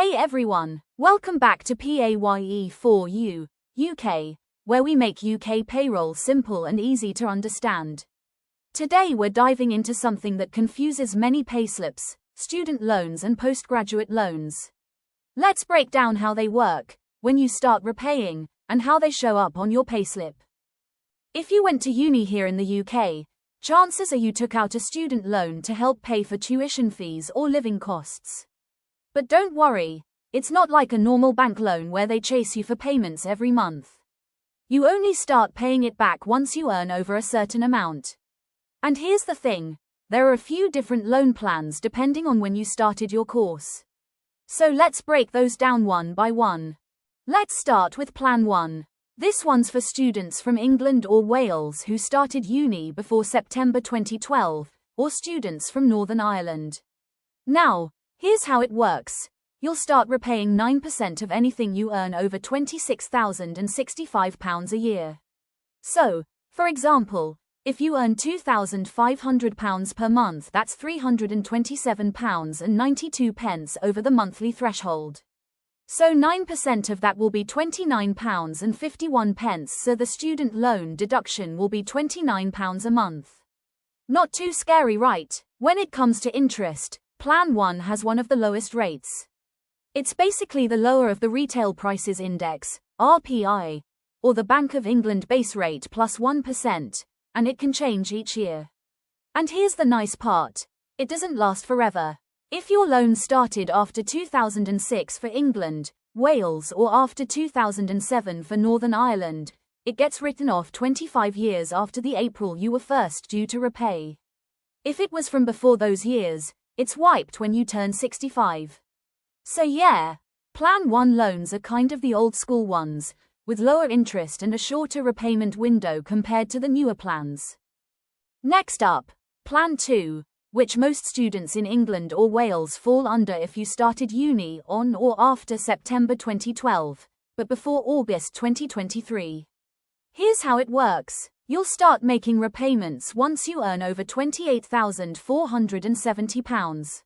Hey everyone, welcome back to PAYE for You, UK, where we make UK payroll simple and easy to understand. Today we're diving into something that confuses many payslips, student loans and postgraduate loans. Let's break down how they work, when you start repaying, and how they show up on your payslip. If you went to uni here in the UK, chances are you took out a student loan to help pay for tuition fees or living costs. But don't worry, it's not like a normal bank loan where they chase you for payments every month. You only start paying it back once you earn over a certain amount. And here's the thing, there are a few different loan plans depending on when you started your course. So let's break those down one by one. Let's start with Plan 1. This one's for students from England or Wales who started uni before September 2012, or students from Northern Ireland. Now, here's how it works. You'll start repaying 9% of anything you earn over £26,065 a year. So, for example, if you earn £2,500 per month, that's £327.92 over the monthly threshold. So 9% of that will be £29.51, so the student loan deduction will be £29 a month. Not too scary, right? When it comes to interest, Plan 1 has one of the lowest rates. It's basically the lower of the Retail Prices Index, RPI, or the Bank of England base rate plus 1%, and it can change each year. And here's the nice part, it doesn't last forever. If your loan started after 2006 for England, Wales, or after 2007 for Northern Ireland, it gets written off 25 years after the April you were first due to repay. If it was from before those years, it's wiped when you turn 65. So yeah, Plan 1 loans are kind of the old school ones, with lower interest and a shorter repayment window compared to the newer plans. Next up, Plan 2, which most students in England or Wales fall under if you started uni on or after September 2012, but before August 2023. Here's how it works. You'll start making repayments once you earn over £28,470.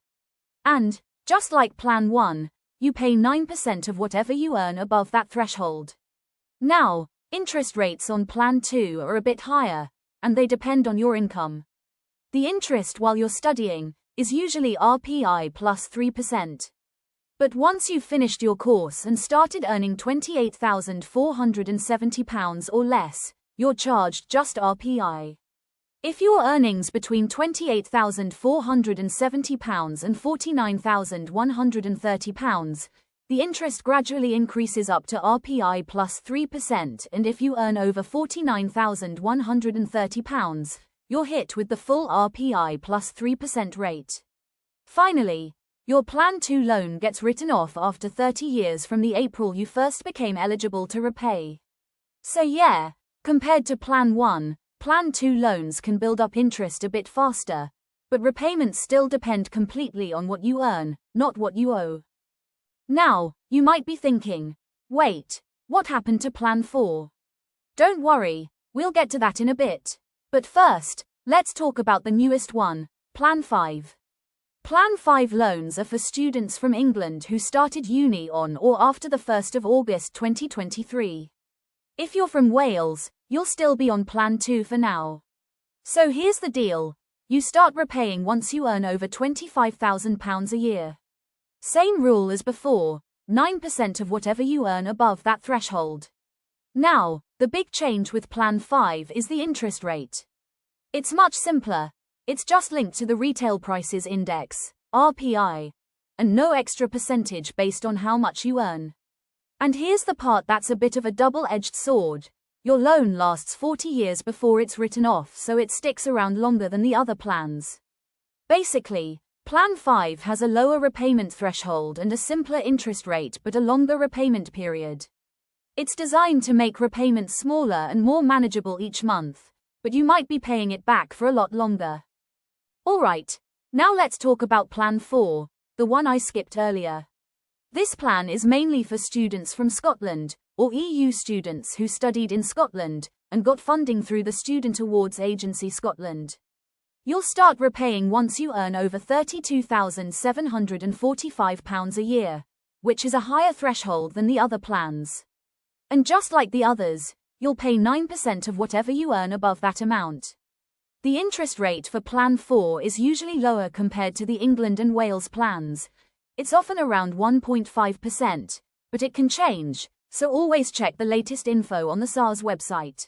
And, just like Plan 1, you pay 9% of whatever you earn above that threshold. Now, interest rates on Plan 2 are a bit higher, and they depend on your income. The interest while you're studying is usually RPI plus 3%. But once you've finished your course and started earning £28,470 or less, you're charged just RPI. If your earnings between £28,470 and £49,130, the interest gradually increases up to RPI plus 3%, and if you earn over £49,130, you're hit with the full RPI plus 3% rate. Finally, your Plan 2 loan gets written off after 30 years from the April you first became eligible to repay. So yeah, compared to Plan 1, Plan 2 loans can build up interest a bit faster, but repayments still depend completely on what you earn, not what you owe. Now, you might be thinking, wait, what happened to Plan 4? Don't worry, we'll get to that in a bit. But first, let's talk about the newest one, Plan 5. Plan 5 loans are for students from England who started uni on or after the 1st of August 2023. If you're from Wales, you'll still be on Plan 2 for now. So here's the deal, you start repaying once you earn over £25,000 a year. Same rule as before, 9% of whatever you earn above that threshold. Now, the big change with Plan 5 is the interest rate. It's much simpler, it's just linked to the Retail Prices Index, RPI, and no extra percentage based on how much you earn. And here's the part that's a bit of a double-edged sword. Your loan lasts 40 years before it's written off, so it sticks around longer than the other plans. Basically, Plan 5 has a lower repayment threshold and a simpler interest rate but a longer repayment period. It's designed to make repayments smaller and more manageable each month, but you might be paying it back for a lot longer. Alright, now let's talk about Plan 4, the one I skipped earlier. This plan is mainly for students from Scotland, or EU students who studied in Scotland and got funding through the Student Awards Agency Scotland. You'll start repaying once you earn over £32,745 a year, which is a higher threshold than the other plans. And just like the others, you'll pay 9% of whatever you earn above that amount. The interest rate for Plan 4 is usually lower compared to the England and Wales plans. It's often around 1.5%, but it can change, so always check the latest info on the SAAS website.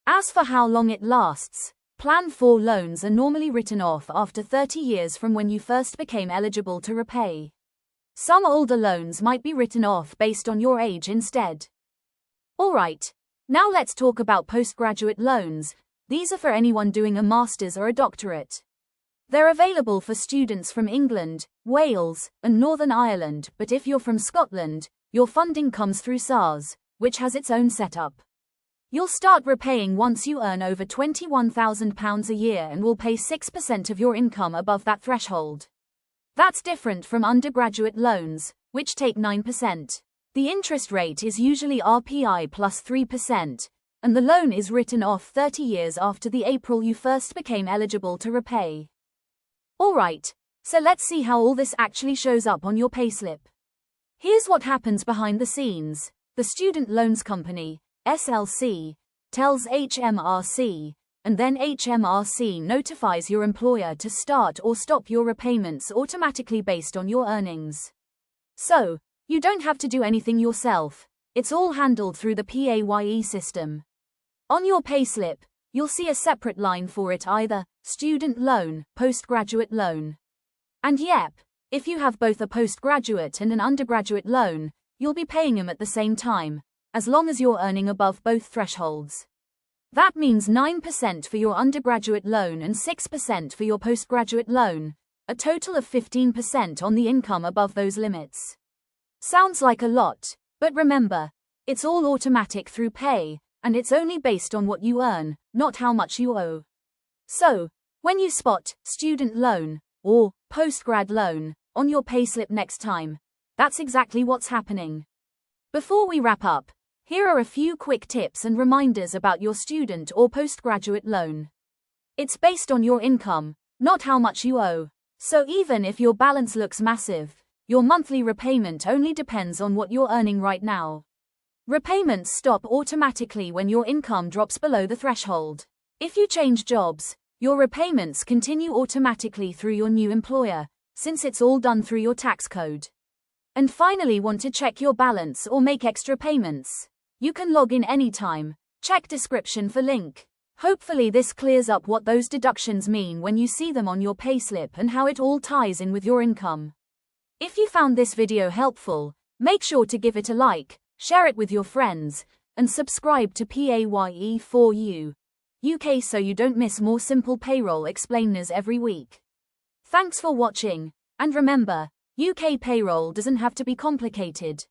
As for how long it lasts, Plan 4 loans are normally written off after 30 years from when you first became eligible to repay. Some older loans might be written off based on your age instead. Alright, now let's talk about postgraduate loans. These are for anyone doing a master's or a doctorate. They're available for students from England, Wales, and Northern Ireland, but if you're from Scotland, your funding comes through SAAS, which has its own setup. You'll start repaying once you earn over £21,000 a year and will pay 6% of your income above that threshold. That's different from undergraduate loans, which take 9%. The interest rate is usually RPI plus 3%, and the loan is written off 30 years after the April you first became eligible to repay. Alright, so let's see how all this actually shows up on your payslip. Here's what happens behind the scenes. The Student Loans Company, SLC, tells HMRC, and then HMRC notifies your employer to start or stop your repayments automatically based on your earnings. So, you don't have to do anything yourself. It's all handled through the PAYE system. On your payslip, you'll see a separate line for it, either student loan, postgraduate loan. And yep, if you have both a postgraduate and an undergraduate loan, you'll be paying them at the same time, as long as you're earning above both thresholds. That means 9% for your undergraduate loan and 6% for your postgraduate loan, a total of 15% on the income above those limits. Sounds like a lot, but remember, it's all automatic through Pay, and it's only based on what you earn, not how much you owe. So, when you spot student loan or postgrad loan on your payslip next time, that's exactly what's happening. Before we wrap up, here are a few quick tips and reminders about your student or postgraduate loan. It's based on your income, not how much you owe. So even if your balance looks massive, your monthly repayment only depends on what you're earning right now. Repayments stop automatically when your income drops below the threshold. If you change jobs, your repayments continue automatically through your new employer, since it's all done through your tax code. And finally, want to check your balance or make extra payments? You can log in anytime. Check description for link. Hopefully this clears up what those deductions mean when you see them on your payslip and how it all ties in with your income. If you found this video helpful, make sure to give it a like, share it with your friends, and subscribe to PAYE for you, UK, so you don't miss more simple payroll explainers every week. Thanks for watching, and remember, UK payroll doesn't have to be complicated.